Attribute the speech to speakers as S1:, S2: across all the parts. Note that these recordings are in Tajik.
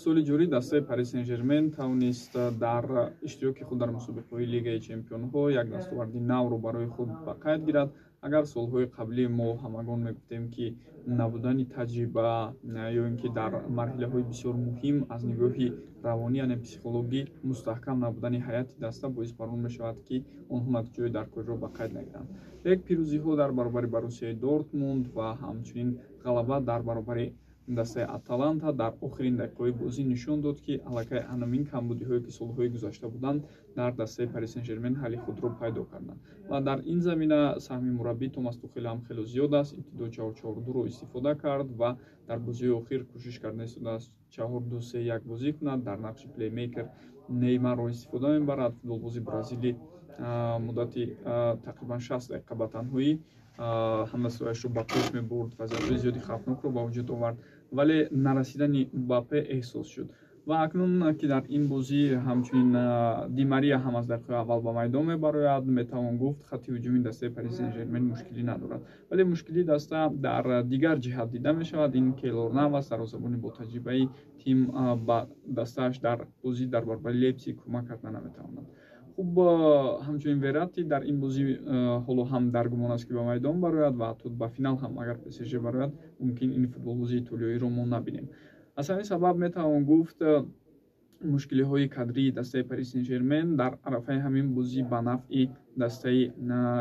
S1: соли ҷорӣ дастаи Пари Сен-Жермен тавонист дар иштироки худ дар мусобиқаҳои Лигаи Чемпионҳо як дастоварди навро барои худ ба қайд гирад. Агар солҳои қаблӣ мо ҳамагон мегуфтем ки набудани таҷриба ё ин ки дар марҳилаҳои бисёр муҳим аз нигоҳи равонӣ яъне психологӣ мустаҳкам набудани ҳайати даста боис барон мешавад ки онҳо натиҷаҳои даркориро ба қайд нагиранд. Лек пирӯзиҳо дар баробари Боруссияи Дортмунд ва ҳамчунин ғалаба дар баробари дастаи Аталанта дар охирин дақиқаҳои бозӣ нишон дод ки аллакай аномин камбудиҳое ки солҳои гузашта буданд дар дастаи Пари Сен-Жермен ҳалли худро пайдо карданд. Ва дар ин замина саҳми мураббӣ Томас Тухел ҳам хеле зиёд аст. Ибтидо 4-4-2-ро истифода кард ва дар бозии охир кӯшиш карда истодааст 4-2-3-1 бозӣ кунад. Дар нақши плеймейкер Неймарро истифода мебарад. Футболбози бразилӣ муддати тақрибан 60 дақиқа ба танҳоӣ ҳамдастҳояшро ба пеш мебурд, вазъиятҳои зиёди хавфнокро ба вуҷуд овард, вале нарасидани Мбаппе эҳсос шуд. Ва акнун ки дар ин бозӣ ҳамчунин Ди Мария ҳам аз дақиқаи аввал ба майдон мебарояд, метавон гуфт хатти ҳуҷумии дастаи Пари Сен-Жермен мушкилӣ надорад. Вале мушкилии даста дар дигар ҷиҳат дида мешавад. Ин Кейлор Навас дарвозабони боtaҷрибаи тим ба дастааш дар бозӣ дар баробари Лейпциг кӯмак карда наметавонад. Хуб ҳамчунин Верати дар ин бозӣ ҳоло ҳам дар гумон аст ки ба майдон барояд ва ҳатто ба финал ҳам агар ПСЖ барояд мумкин ин футболбози итолиёиро мо набинем. Аз ҳамин сабаб метавон гуфт мушкилиҳои кадрии дастаи Пари Сен-Жермен дар арафаи ҳамин бозӣ ба нафъи дастаи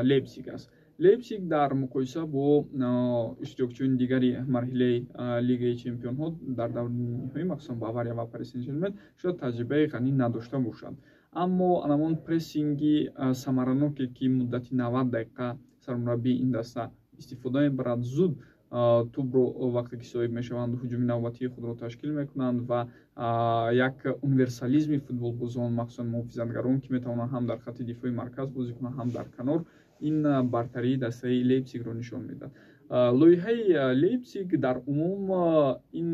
S1: Лейпциг аст. Лейпциг дар муқоиса бо иштирокчиёни дигари марҳилаи Лигаи Чемпионҳо дар даври ниҳоӣ махсусан Бавария ва Пари Сен-Жермен шояд таҷрибаи ғанӣ надошта бошад. Аммо анамон прессинги самараноке ки муддати 90 дақиқа сармураббии ин даста истифода мебарад, зуд тӯбро вақте ки соҳиб мешаванд ҳуҷуми навбатии худро ташкил мекунанд ва як универсализми футболбозон махсусан муҳофизатгарон ки метавонанд ҳам дар хатти дифои марказ бозӣ кунанд, ҳам дар канор, ин бартарии дастаи Лейпцигро нишон медиҳад. Лоиҳаи Лейпциг дар умум ин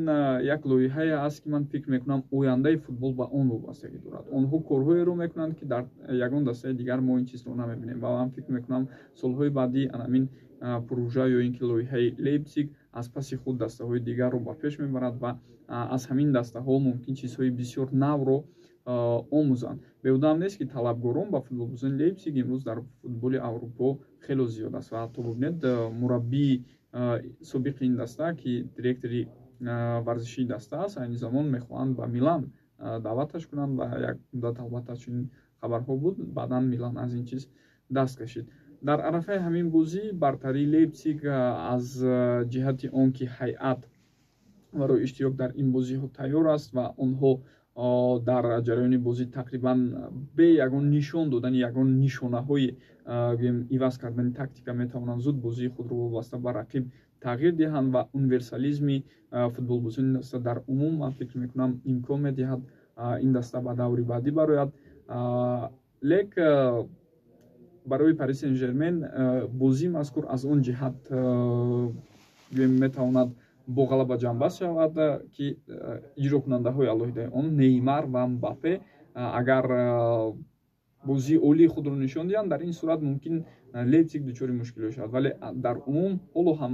S1: як лоиҳае аст ки ман фикр мекунам ояндаи футбол ба он вобастагӣ дорад. Онҳо корҳоеро мекунанд ки дар ягон дастаи дигар мо ин чизро намебинем ва ман фикр мекунам солҳои баъдӣ анамин пурӯжа ё ин ки лоиҳаи Лейпциг аз паси худ дастаҳои дигарро ба пеш мебарад ва аз ҳамин дастаҳо мумкин чизҳои бисёр навро омӯзанд. Беҳудам нест ки талабгорон ба футболбозони Лейпциг имрӯз дар футболи Аврупо хеле зиёд аст ва ҳатто бубинед мураббии собиқи ин даста ки директори варзишии даста аст, айни замон мехоҳанд ба Милан даъваташ кунанд ва як муддат албатта чунин хабарҳо буд, баъдан Милан аз ин чиз даст кашид. Дар арафаи ҳамин бозӣ бартарии Лейпциг аз ҷиҳати он ки ҳайат барои иштирок дар ин бозиҳо тайёр аст ва онҳо дар ҷараёни бозӣ тақрибан бе ягон нишон додани ягон нишонаҳои иваз кардани тактика метавонанд зуд бозии худро вобаста ба рақиб тағйир диҳанд ва универсализми футболбозони даста дар умум ман фикр мекунам имкон медиҳад ин даста ба даври баъдӣ барояд. Лек барои Пари Сен-Жермен бозии мазкур аз он ҷиҳат метавонад бо ғалаба ҷанбаст шавад ки иҷрокунандаҳои алоҳидаи он Неймар ва Мбаппе агар бозии олии худро нишон диҳанд, дар ин сурат мумкин Лейпциг дучори мушкилие шавад, вале дар умум ҳоло ҳам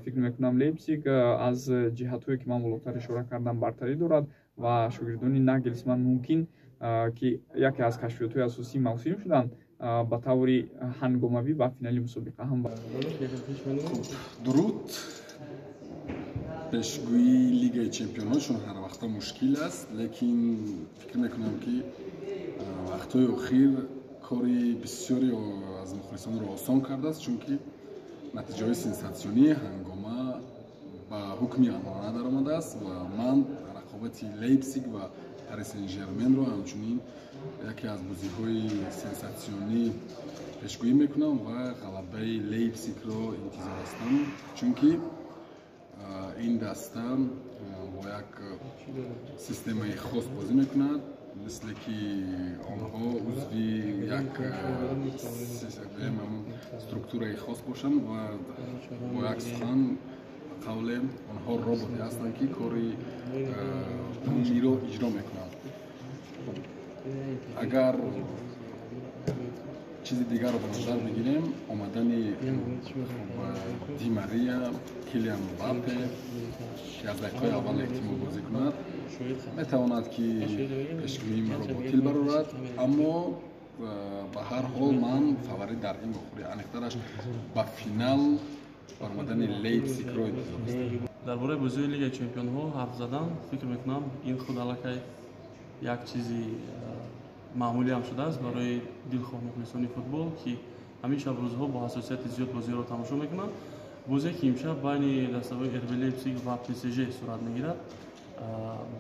S1: фикр мекунам Лейпциг аз ҷиҳатҳое ки ман болотар ишора кардам бартарӣ дорад ва шогирдони Нагельсман мумкин ки яке аз кашфиётҳои асосии мавсим шуданд ба таври ҳангомавӣ ба финали мусобиқа ҳам
S2: дуруд. Пешгӯии Лигаи Чемпионҳо чун ҳар вақта мушкил аст, лекин фикр мекунам ки вақтҳои охир кори бисёри аз мухлисонро осон кардааст, чунки натиҷаҳои сенсатсионии ҳангома ба ҳукми анъана даромадааст ва ман рақобати Лейпциг ва Пари Сен-Жерменро ҳамчунин яке аз бозиҳои сенсатсионӣ пешгӯӣ мекунам ва ғалабаи Лейпцигро интизор ҳастам, чунки ин даста бо як системаи хос бозӣ мекунад, мисли ки онҳо узви як структураи хос бошанд ва бо як сухан қавле онҳо роботе ҳастанд ки кори умумиро иҷро мекунанд. Агар чизи дигарро ба назар бигирем, омадани Ди Мария, Килиан Мбаппе ки аз дақиқаи аввал эҳтимол бозӣ кунад, метавонад ки пешгӯии маро ботил барорад, аммо ба ҳар ҳол ман фаворит дар ин бохӯри аниқтараш ба финал баромадани Лейпцигро интизор ҳастам.
S3: дар бораи бозии Лигаи Чемпионҳо ҳарф задан фикр мекунам ин худ аллакай як чизи маъмулӣ ҳам шудааст барои дилхоҳ мухлисони футбол, ки ҳамеша рӯзҳо бо ҳасосияти зиёд бозиро тамошо мекунанд. бозе ки имшаб байни дастаҳои РБ Лейпциг ва ПСЖ сурат мегирад,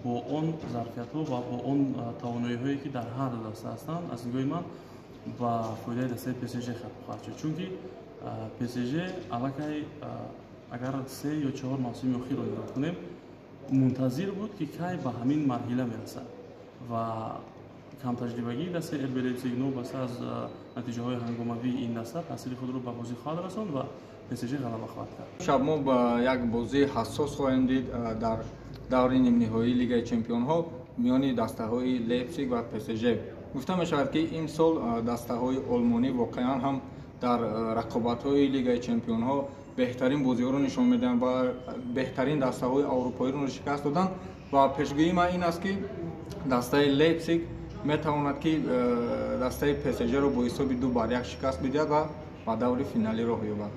S3: бо он зарфиятҳо ва бо он тавоноиҳое ки дар ҳар ду даста ҳастанд, аз нигоҳи ман ба фоидаи дастаи ПСЖ хатм хоҳад шуд, чунки ПСЖ аллакай агар 3 ё 4 мавсими охирро нигоҳ кунем, мунтазир буд ки кай ба ҳамин марҳила мерасад ва камтаҷрибагии дастаи РБ Лейпциг новбаста аз натиҷаҳои ҳангомавии ин даста таъсири худро ба бозӣ хоҳад расонд ва ПСЖ ғалаба хоҳад кард.
S4: шаб мо ба як бозии ҳассос хоҳем дид дар даври нимниҳоии Лигаи Чемпионҳо миёни дастаҳои Лейпциг ва ПСЖ. гуфта мешавад ки ин сол дастаҳои олмонӣ воқеан ҳам дар рақобатҳои Лигаи Чемпионҳо беҳтарин бозиҳоро нишон медиҳанд ва беҳтарин дастаҳои аврупоиро шикаст доданд ва пешгӯии ман ин аст ки дастаи Лейпциг метавонад ки дастаи ПСЖро бо ҳисоби 2-1 шикаст бидиҳад ва ба даври финалӣ роҳ ёбад.